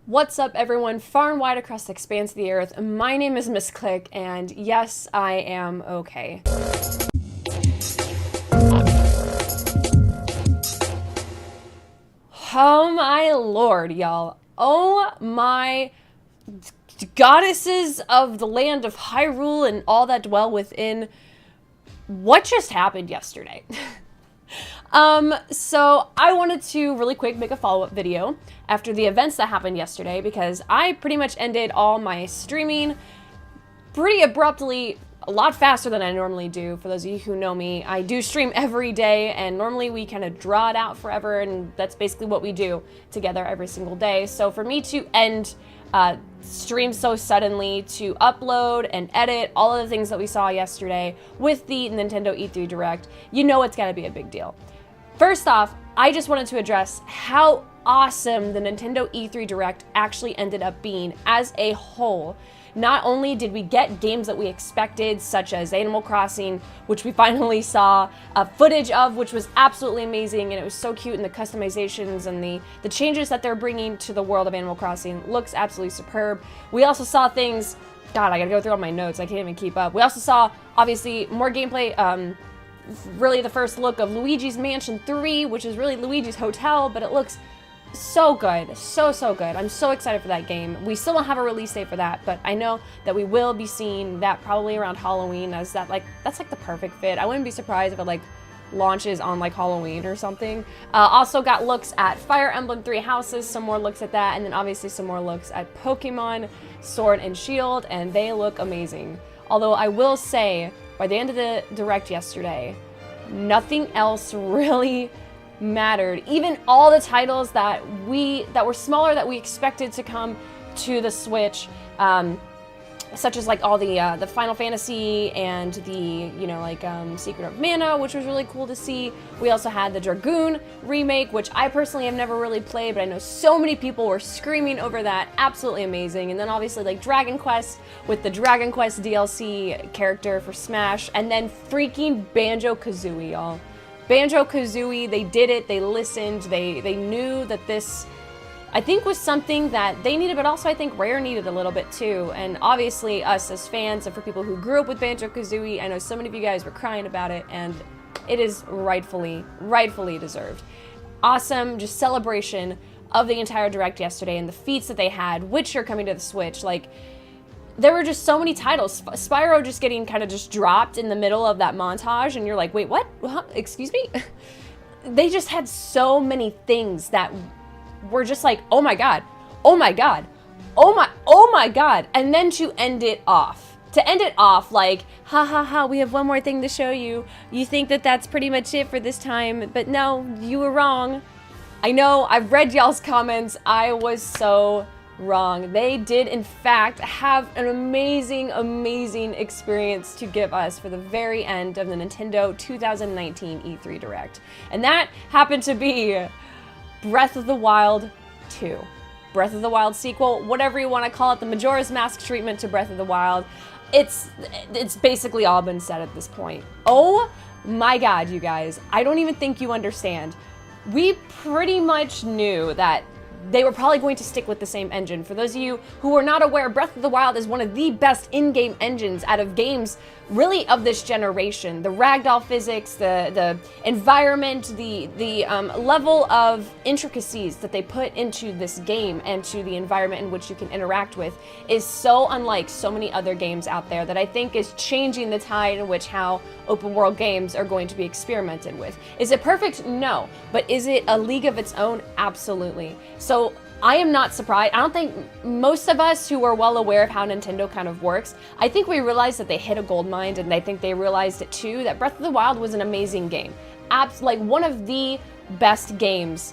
What's up, everyone, far and wide across the expanse of the earth? My name is MissClick, and yes, I am okay. Oh my lord, y'all. Oh my goddesses of the land of Hyrule and all that dwell within. What just happened yesterday? So I wanted to really quick make a follow-up video after the events that happened yesterday because I pretty much ended all my streaming pretty abruptly, a lot faster than I normally do. For those of you who know me, I do stream every day, and normally we kind of draw it out forever, and that's basically what we do together every single day. So for me to end stream so suddenly, to upload and edit all of the things that we saw yesterday with the Nintendo E3 Direct, you know it's gotta be a big deal. First off, I just wanted to address how awesome the Nintendo E3 Direct actually ended up being as a whole. Not only did we get games that we expected, such as Animal Crossing, which we finally saw footage of, which was absolutely amazing, and it was so cute, and the customizations and the changes that they're bringing to the world of Animal Crossing looks absolutely superb. We also saw things, God, I gotta go through all my notes, I can't even keep up. We also saw, obviously, more gameplay, really the first look of Luigi's Mansion 3, which is really Luigi's Hotel, but it looks so good, so good. I'm so excited for that game. We still don't have a release date for that, but I know that we will be seeing that probably around Halloween, as that's like the perfect fit. I wouldn't be surprised if it like launches on like Halloween or something. Also got looks at Fire Emblem Three Houses, some more looks at that, and then obviously some more looks at Pokemon Sword and Shield, and they look amazing. Although I will say, by the end of the Direct yesterday, nothing else really mattered. Even all the titles that were smaller that we expected to come to the Switch, such as like all the Final Fantasy and the Secret of Mana, which was really cool to see. We also had the Dragoon remake, which I personally have never really played, but I know so many people were screaming over that. Absolutely amazing. And then obviously like Dragon Quest with the Dragon Quest DLC character for Smash, and then freaking Banjo-Kazooie, y'all. Banjo-Kazooie, they did it, they listened, they knew that this, I think, was something that they needed, but also I think Rare needed a little bit too. And obviously us as fans, and for people who grew up with Banjo-Kazooie, I know so many of you guys were crying about it, and it is rightfully deserved. Awesome, just celebration of the entire Direct yesterday and the feats that they had, which are coming to the Switch. Like, there were just so many titles. Spyro just getting kind of just dropped in the middle of that montage, and you're like, wait, what? Excuse me? They just had so many things that were just like, oh my god, oh my god, oh my god. And then to end it off like, ha ha ha, we have one more thing to show you. You think that that's pretty much it for this time, but no, you were wrong. I know, I've read y'all's comments. I was so wrong. They did, in fact, have an amazing experience to give us for the very end of the Nintendo 2019 E3 Direct. And that happened to be Breath of the Wild 2. Breath of the Wild sequel, whatever you want to call it, the Majora's Mask treatment to Breath of the Wild. It's basically all been said at this point. Oh my god, you guys. I don't even think you understand. We pretty much knew that they were probably going to stick with the same engine. For those of you who are not aware, Breath of the Wild is one of the best in-game engines out of games really of this generation. The ragdoll physics, the environment, the level of intricacies that they put into this game and to the environment in which you can interact with is so unlike so many other games out there that I think is changing the tide in which how open world games are going to be experimented with. Is it perfect? No. But is it a league of its own? Absolutely. So I am not surprised. I don't think most of us who are well aware of how Nintendo kind of works, I think we realized that they hit a gold mine, and I think they realized it too, that Breath of the Wild was an amazing game. Like one of the best games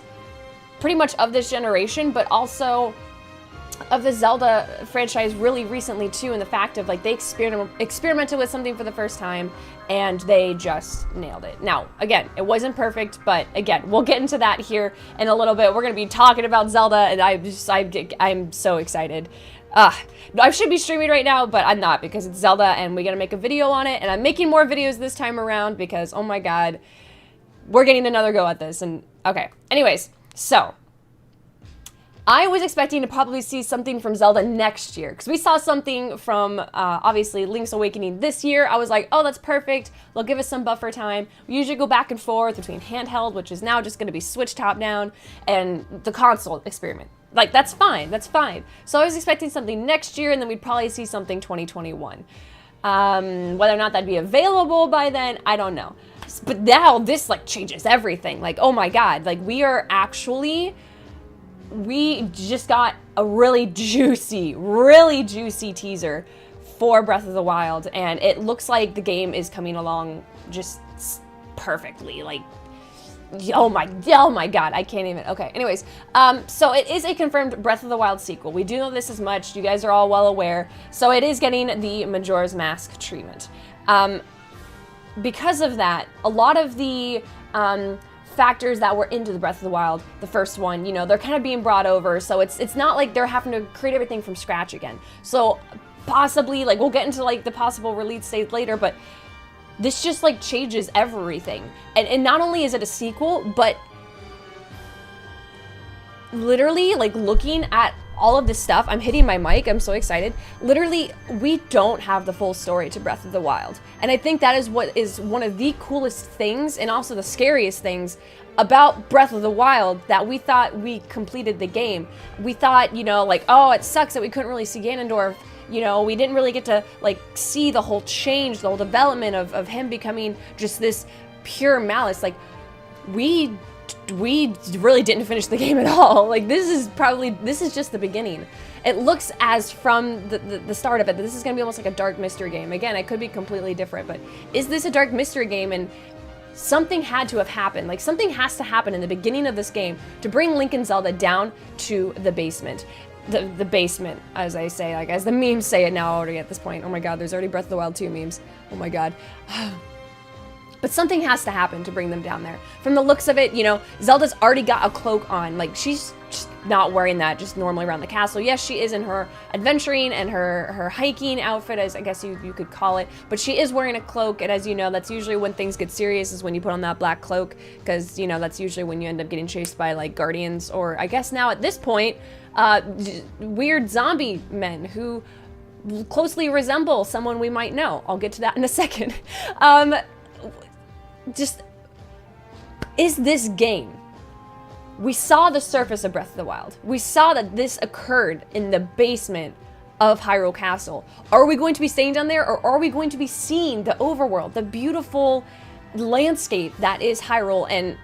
pretty much of this generation, but also of the Zelda franchise really recently too, and the fact of like they experimented with something for the first time and they just nailed it. Now, again, it wasn't perfect, but again, we'll get into that here in a little bit. We're gonna be talking about Zelda, and I'm so excited. I should be streaming right now, but I'm not because it's Zelda and we gotta make a video on it, and I'm making more videos this time around because, oh my god, we're getting another go at this. And okay, anyways, so I was expecting to probably see something from Zelda next year, because we saw something from, obviously, Link's Awakening this year. I was like, oh, that's perfect. They'll give us some buffer time. We usually go back and forth between handheld, which is now just going to be Switch top-down, and the console experiment. Like, that's fine. That's fine. So I was expecting something next year, and then we'd probably see something 2021. Whether or not that'd be available by then, I don't know. But now this, like, changes everything. Like, oh my god. Like, we just got a really juicy teaser for Breath of the Wild, and it looks like the game is coming along just perfectly. Like, oh my god, I can't even. Okay, anyways, so it is a confirmed Breath of the Wild sequel. We do know this as much. You guys are all well aware. So it is getting the Majora's Mask treatment. Because of that, a lot of the factors that were into the Breath of the Wild, the first one, you know, they're kind of being brought over, so it's not like they're having to create everything from scratch again. So possibly, like, we'll get into like the possible release date later, but this just like changes everything. And not only is it a sequel, but literally, like, looking at all of this stuff, I'm hitting my mic, I'm so excited. Literally, we don't have the full story to Breath of the Wild. And I think that is what is one of the coolest things, and also the scariest things about Breath of the Wild, that we thought we completed the game. We thought, you know, like, oh, it sucks that we couldn't really see Ganondorf. You know, we didn't really get to, like, see the whole change, the whole development of him becoming just this pure malice. Like, we really didn't finish the game at all. Like, this is just the beginning. It looks as from the start of it that this is going to be almost like a dark mystery game. Again, it could be completely different, but is this a dark mystery game? And something had to have happened. Like, something has to happen in the beginning of this game to bring Link and Zelda down to the basement. The basement, as I say, like, as the memes say it now already at this point. Oh my god, there's already Breath of the Wild 2 memes. Oh my god. But something has to happen to bring them down there. From the looks of it, you know, Zelda's already got a cloak on. Like, she's just not wearing that just normally around the castle. Yes, she is in her adventuring and her hiking outfit, as I guess you could call it. But she is wearing a cloak, and as you know, that's usually when things get serious, is when you put on that black cloak. Because, you know, that's usually when you end up getting chased by, like, guardians, or I guess now at this point, weird zombie men who closely resemble someone we might know. I'll get to that in a second. Just, is this game? We saw the surface of Breath of the Wild. We saw that this occurred in the basement of Hyrule Castle. Are we going to be staying down there, or are we going to be seeing the overworld, the beautiful landscape that is Hyrule? And,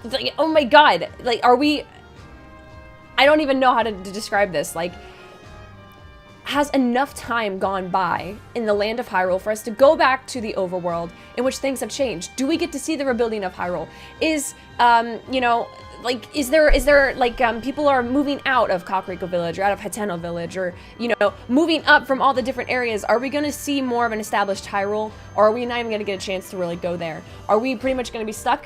like, oh my god, like, are we... I don't even know how to describe this. Like, has enough time gone by in the land of Hyrule for us to go back to the overworld in which things have changed? Do we get to see the rebuilding of Hyrule? Is, you know, like, is there like, people are moving out of Kakariko Village or out of Hateno Village, or, you know, moving up from all the different areas? Are we going to see more of an established Hyrule, or are we not even going to get a chance to really go there? Are we pretty much going to be stuck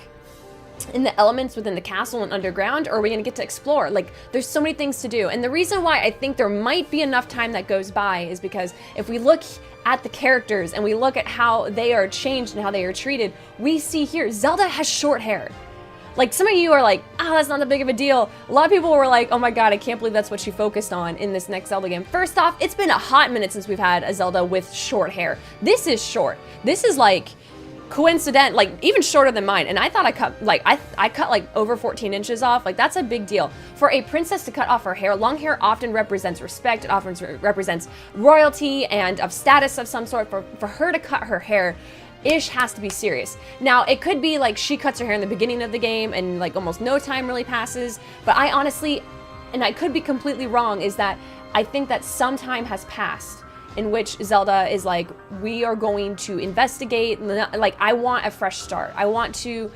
in the elements within the castle and underground, or are we going to get to explore? Like, there's so many things to do. And the reason why I think there might be enough time that goes by is because if we look at the characters and we look at how they are changed and how they are treated, we see here Zelda has short hair. Like, some of you are like, oh, that's not that big of a deal. A lot of people were like, oh my god, I can't believe that's what she focused on in this next Zelda game. First off, it's been a hot minute since we've had a Zelda with short hair. This is short. This is like coincident, like, even shorter than mine. And I thought I cut like over 14 inches off. Like, that's a big deal for a princess to cut off her hair. Long hair often represents respect. It often represents royalty and of status of some sort. For her to cut her hair, ish has to be serious. Now, it could be like she cuts her hair in the beginning of the game and, like, almost no time really passes. But I honestly, and I could be completely wrong, is that I think that some time has passed in which Zelda is like, we are going to investigate. Like, I want a fresh start. I want to,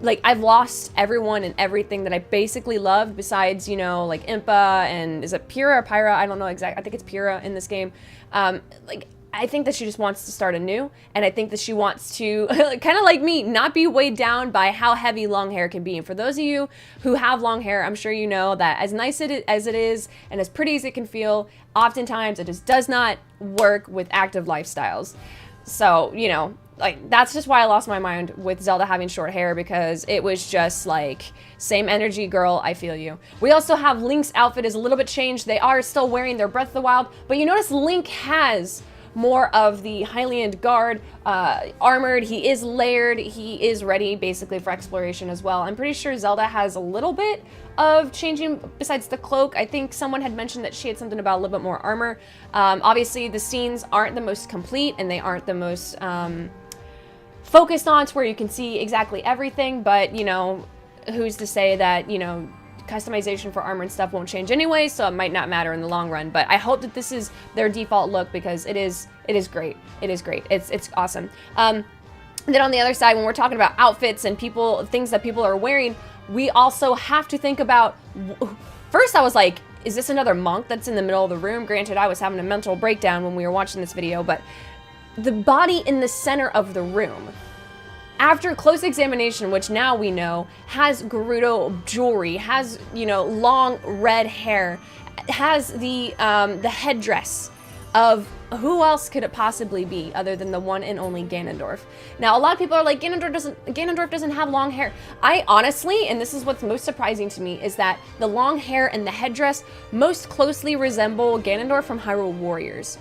like, I've lost everyone and everything that I basically loved besides, you know, like, Impa and, is it Pyrrha or Pyra? I don't know exactly. I think it's Pyrrha in this game. Like, I think that she just wants to start anew, and I think that she wants to, kind of like me, not be weighed down by how heavy long hair can be. And for those of you who have long hair, I'm sure you know that as nice as it is and as pretty as it can feel, oftentimes it just does not work with active lifestyles. So, you know, like, that's just why I lost my mind with Zelda having short hair, because it was just like, same energy, girl, I feel you. We also have Link's outfit is a little bit changed. They are still wearing their Breath of the Wild, but you notice Link has more of the Hylian guard, armored, he is layered, he is ready basically for exploration as well. I'm pretty sure Zelda has a little bit of changing besides the cloak. I think someone had mentioned that she had something about a little bit more armor. Obviously the scenes aren't the most complete and they aren't the most focused on to where you can see exactly everything, but you know, who's to say that, you know, customization for armor and stuff won't change anyway, so it might not matter in the long run. But I hope that this is their default look, because it is great. It is great. It's awesome. Then on the other side, when we're talking about outfits and things that people are wearing, we also have to think about, first I was like, is this another monk that's in the middle of the room? Granted, I was having a mental breakdown when we were watching this video, but the body in the center of the room, after close examination, which now we know, has Gerudo jewelry, has, you know, long red hair, has the headdress of, who else could it possibly be other than the one and only Ganondorf? Now, a lot of people are like, Ganondorf doesn't have long hair. I honestly, and this is what's most surprising to me, is that the long hair and the headdress most closely resemble Ganondorf from Hyrule Warriors,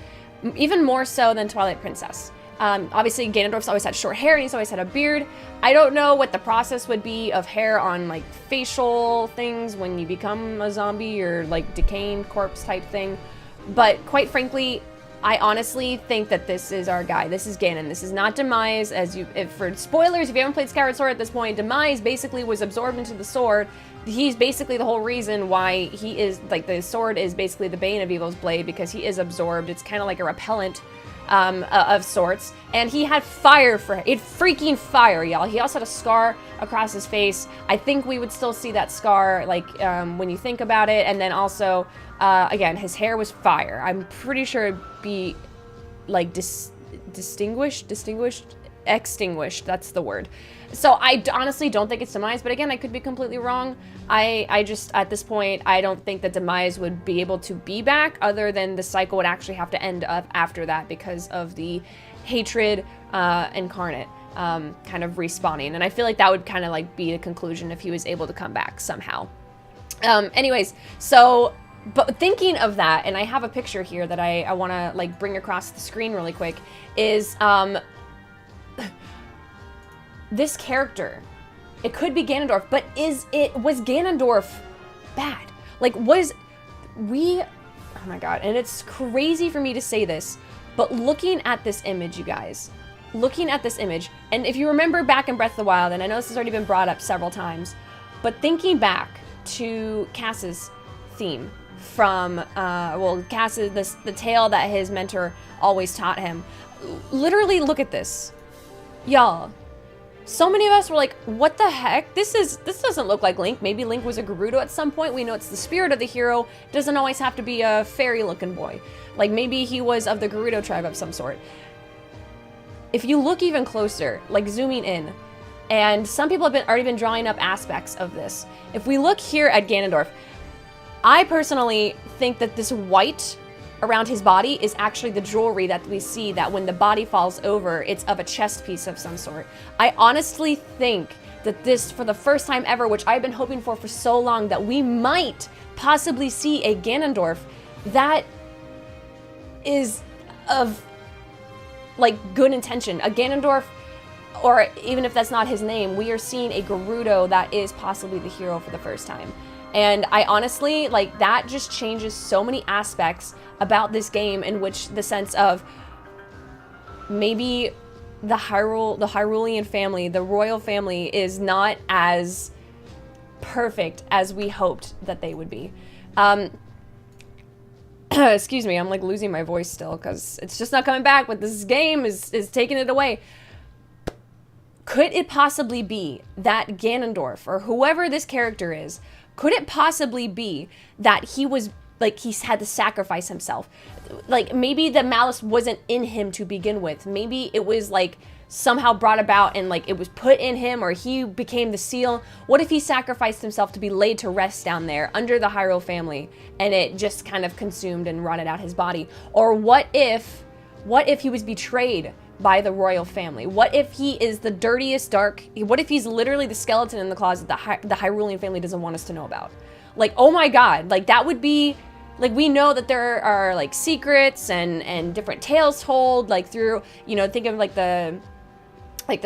even more so than Twilight Princess. Obviously Ganondorf's always had short hair and he's always had a beard. I don't know what the process would be of hair on like facial things when you become a zombie or like decaying corpse type thing. But quite frankly, I honestly think that this is our guy. This is Ganon. This is not Demise. For spoilers, if you haven't played Skyward Sword at this point, Demise basically was absorbed into the sword. He's basically the whole reason why he is, like, the sword is basically the bane of Evil's blade, because he is absorbed. It's kind of like a repellent of sorts, and he had fire for it, freaking fire, y'all. He also had a scar across his face. I think we would still see that scar, like, when you think about it. And then also, again, his hair was fire. I'm pretty sure it'd be like extinguished, that's the word. So I honestly don't think it's Demise, but again, I could be completely wrong. I just, at this point, I don't think that Demise would be able to be back, other than the cycle would actually have to end up after that because of the hatred incarnate kind of respawning. And I feel like that would kind of like be the conclusion if he was able to come back somehow. Anyways, so, but thinking of that, and I have a picture here that I want to like bring across the screen really quick, is this character. It could be Ganondorf, but was Ganondorf bad? Like, oh my god, and it's crazy for me to say this, but looking at this image, you guys, looking at this image, and if you remember back in Breath of the Wild, and I know this has already been brought up several times, but thinking back to Cass's theme from, Cass's, the tale that his mentor always taught him, literally look at this. Y'all, so many of us were like, what the heck? This doesn't look like Link. Maybe Link was a Gerudo at some point. We know it's the spirit of the hero. It doesn't always have to be a fairy looking boy. Like maybe he was of the Gerudo tribe of some sort. If you look even closer, like zooming in, and some people have already been drawing up aspects of this. If we look here at Ganondorf, I personally think that this white around his body is actually the jewelry that we see, that when the body falls over, it's of a chest piece of some sort. I honestly think that this, for the first time ever, which I've been hoping for so long, that we might possibly see a Ganondorf that is of, like, good intention. A Ganondorf, or even if that's not his name, we are seeing a Gerudo that is possibly the hero for the first time. And I honestly, like, that just changes so many aspects about this game, in which the sense of maybe the Hyrulean family, the royal family, is not as perfect as we hoped that they would be. Excuse me, I'm like losing my voice still because it's just not coming back, but this game is taking it away. Could it possibly be that Ganondorf, or whoever this character is, could it possibly be that he was, like, he's had to sacrifice himself? Like, maybe the malice wasn't in him to begin with. Maybe it was, like, somehow brought about and, like, it was put in him, or he became the seal. What if he sacrificed himself to be laid to rest down there under the Hyrule family, and it just kind of consumed and rotted out his body? Or what if he was betrayed by the royal family? What if he is the dirtiest dark? What if he's literally the skeleton in the closet that the Hyrulean family doesn't want us to know about? Like, oh my god, like that would be, like, we know that there are like secrets and different tales told, like through, you know, think of like the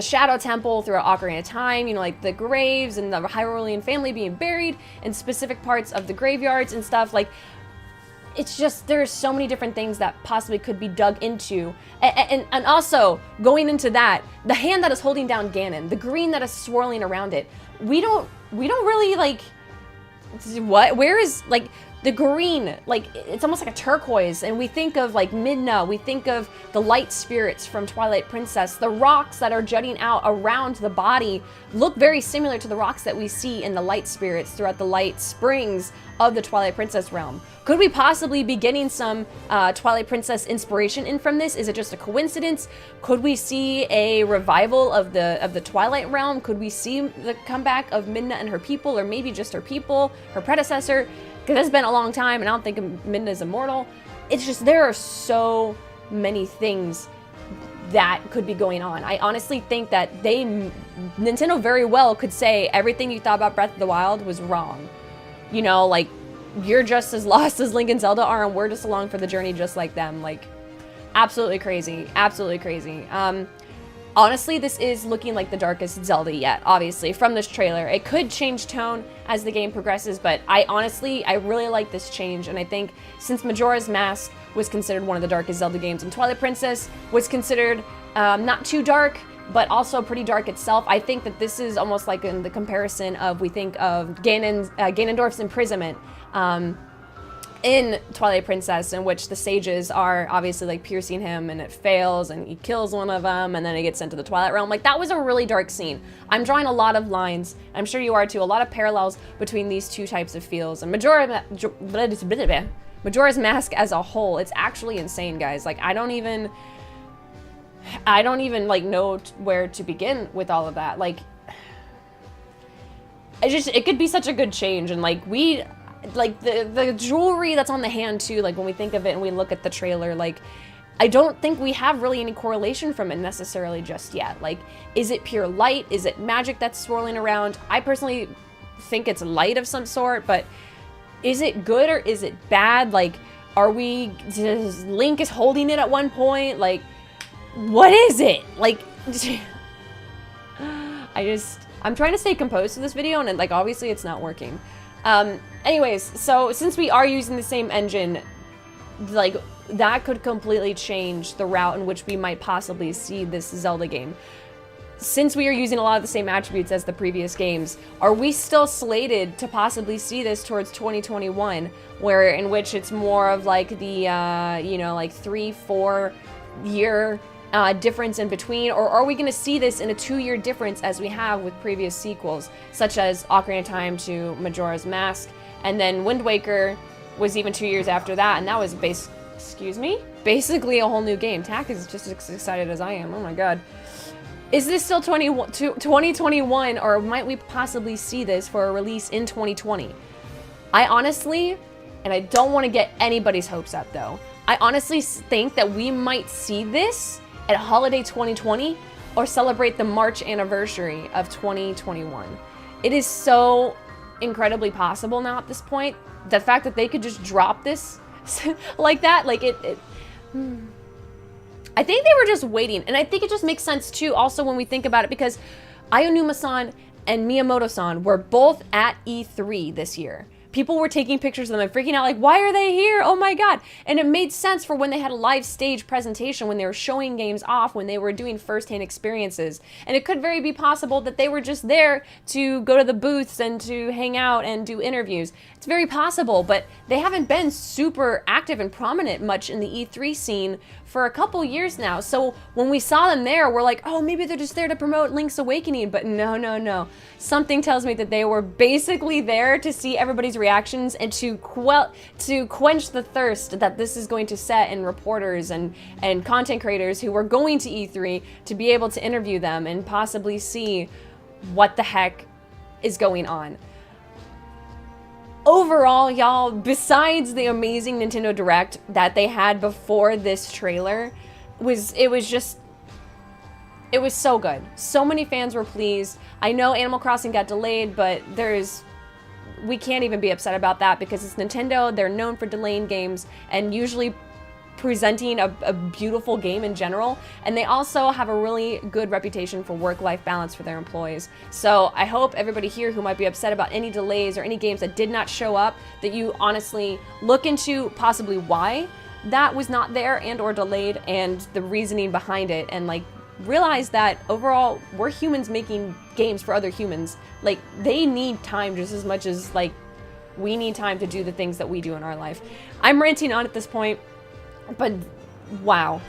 Shadow Temple throughout Ocarina of Time, you know, like the graves and the Hyrulean family being buried in specific parts of the graveyards and stuff. Like, it's just, there's so many different things that possibly could be dug into. And also, going into that, the hand that is holding down Ganon, the green that is swirling around it, we don't really, like, what? Where is, like, the green, like, it's almost like a turquoise, and we think of, like, Midna, we think of the light spirits from Twilight Princess. The rocks that are jutting out around the body look very similar to the rocks that we see in the light spirits throughout the light springs of the Twilight Princess realm. Could we possibly be getting some Twilight Princess inspiration in from this? Is it just a coincidence? Could we see a revival of the Twilight realm? Could we see the comeback of Midna and her people, or maybe just her people, her predecessor? Because it's been a long time, and I don't think Midna is immortal. It's just, there are so many things that could be going on. I honestly think that Nintendo very well could say everything you thought about Breath of the Wild was wrong. You know, like, you're just as lost as Link and Zelda are, and we're just along for the journey just like them. Like, absolutely crazy. Absolutely crazy. Honestly, this is looking like the darkest Zelda yet, obviously, from this trailer. It could change tone as the game progresses, but I really like this change, and I think since Majora's Mask was considered one of the darkest Zelda games, and Twilight Princess was considered not too dark, but also pretty dark itself, I think that this is almost like in the comparison of, we think of Ganondorf's imprisonment in Twilight Princess, in which the sages are obviously like piercing him, and it fails, and he kills one of them, and then he gets sent to the Twilight Realm. Like, that was a really dark scene. I'm drawing a lot of lines, I'm sure you are too, a lot of parallels between these two types of feels. And Majora's Mask as a whole, it's actually insane, guys. Like, I don't even like know where to begin with all of that. Like, it could be such a good change, and like the jewelry that's on the hand too, like when we think of it and we look at the trailer, like, I don't think we have really any correlation from it necessarily just yet. Like, is it pure light? Is it magic that's swirling around? I personally think it's light of some sort, but is it good or is it bad? Like, Link is holding it at one point? Like, what is it? Like, I'm trying to stay composed to this video, and like, obviously it's not working. Anyways, so since we are using the same engine, like, that could completely change the route in which we might possibly see this Zelda game. Since we are using a lot of the same attributes as the previous games, are we still slated to possibly see this towards 2021, in which it's more of like the, you know, like 3-4 year difference in between, or are we going to see this in a 2-year difference as we have with previous sequels, such as Ocarina of Time to Majora's Mask, and then Wind Waker was even 2 years after that, and that was basically a whole new game. Tak is just as excited as I am. Oh my god. Is this still 2021, or might we possibly see this for a release in 2020? I honestly, and I don't want to get anybody's hopes up though, I honestly think that we might see this at holiday 2020 or celebrate the March anniversary of 2021. It is so incredibly possible now at this point. The fact that they could just drop this like that, like I think they were just waiting, and I think it just makes sense too also when we think about it, because Aonuma-san and Miyamoto-san were both at E3 this year. People were taking pictures of them and freaking out like, why are they here? Oh my god. And it made sense for when they had a live stage presentation, when they were showing games off, when they were doing firsthand experiences. And it could very be possible that they were just there to go to the booths and to hang out and do interviews. It's very possible, but they haven't been super active and prominent much in the E3 scene for a couple years now. So when we saw them there, we're like, oh, maybe they're just there to promote Link's Awakening. But no. Something tells me that they were basically there to see everybody's reactions and to quench the thirst that this is going to set in reporters and content creators who were going to E3 to be able to interview them and possibly see what the heck is going on. Overall, y'all, besides the amazing Nintendo Direct that they had before this trailer, it was just it was so good. So many fans were pleased. I know Animal Crossing got delayed, but we can't even be upset about that because it's Nintendo. They're known for delaying games and usually presenting a beautiful game in general, and they also have a really good reputation for work-life balance for their employees. So I hope everybody here who might be upset about any delays or any games that did not show up, that you honestly look into possibly why that was not there and or delayed and the reasoning behind it, and like realize that overall we're humans making games for other humans. Like, they need time just as much as like we need time to do the things that we do in our life. I'm ranting on at this point, but wow,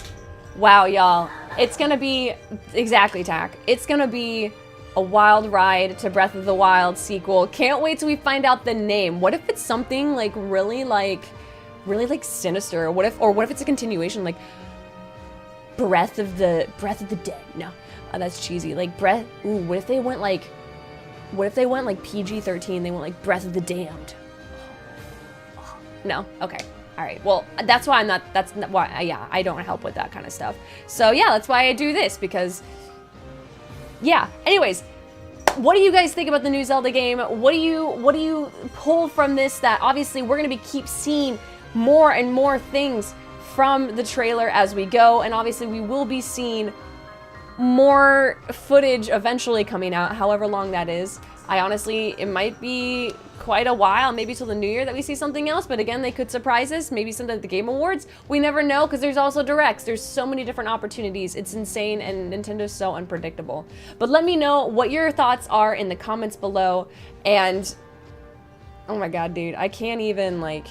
y'all, it's gonna be exactly Tack. It's gonna be a wild ride to Breath of the Wild sequel. Can't wait till we find out the name. What if it's something like really like sinister? What if it's a continuation like Breath of the Dead? No, that's cheesy. Like Breath. Ooh, what if they went like PG-13? They went like Breath of the Damned. No, okay. All right, well, that's why yeah, I don't help with that kind of stuff. So yeah, that's why I do this, because, yeah. Anyways, what do you guys think about the new Zelda game? What do you pull from this that obviously we're gonna keep seeing more and more things from the trailer as we go, and obviously we will be seeing more footage eventually coming out, however long that is. It might be quite a while, maybe till the new year, that we see something else, but again, they could surprise us, maybe something at the Game Awards. We never know, because there's also directs. There's so many different opportunities. It's insane, and Nintendo's so unpredictable. But let me know what your thoughts are in the comments below, and oh my god, dude, I can't even, like...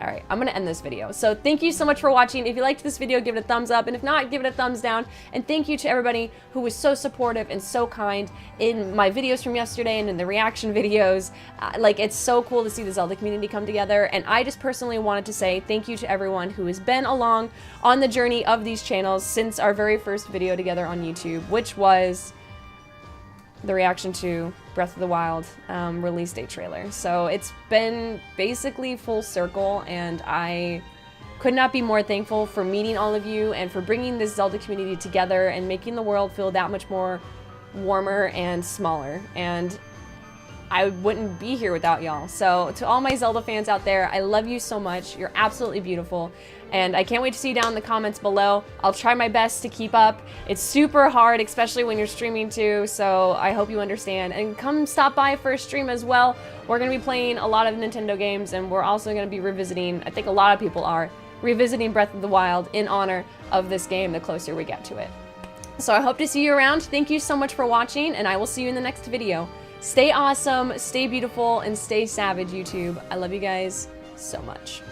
Alright, I'm gonna end this video. So thank you so much for watching. If you liked this video, give it a thumbs up, and if not, give it a thumbs down. And thank you to everybody who was so supportive and so kind in my videos from yesterday and in the reaction videos. Like, it's so cool to see the Zelda community come together, and I just personally wanted to say thank you to everyone who has been along on the journey of these channels since our very first video together on YouTube, which was the reaction to Breath of the Wild release date trailer. So it's been basically full circle, and I could not be more thankful for meeting all of you and for bringing this Zelda community together and making the world feel that much more warmer and smaller. And I wouldn't be here without y'all. So to all my Zelda fans out there, I love you so much. You're absolutely beautiful. And I can't wait to see you down in the comments below. I'll try my best to keep up. It's super hard, especially when you're streaming too, so I hope you understand. And come stop by for a stream as well. We're going to be playing a lot of Nintendo games, and we're also going to be revisiting, I think a lot of people are, revisiting Breath of the Wild in honor of this game the closer we get to it. So I hope to see you around. Thank you so much for watching, and I will see you in the next video. Stay awesome, stay beautiful, and stay savage, YouTube. I love you guys so much.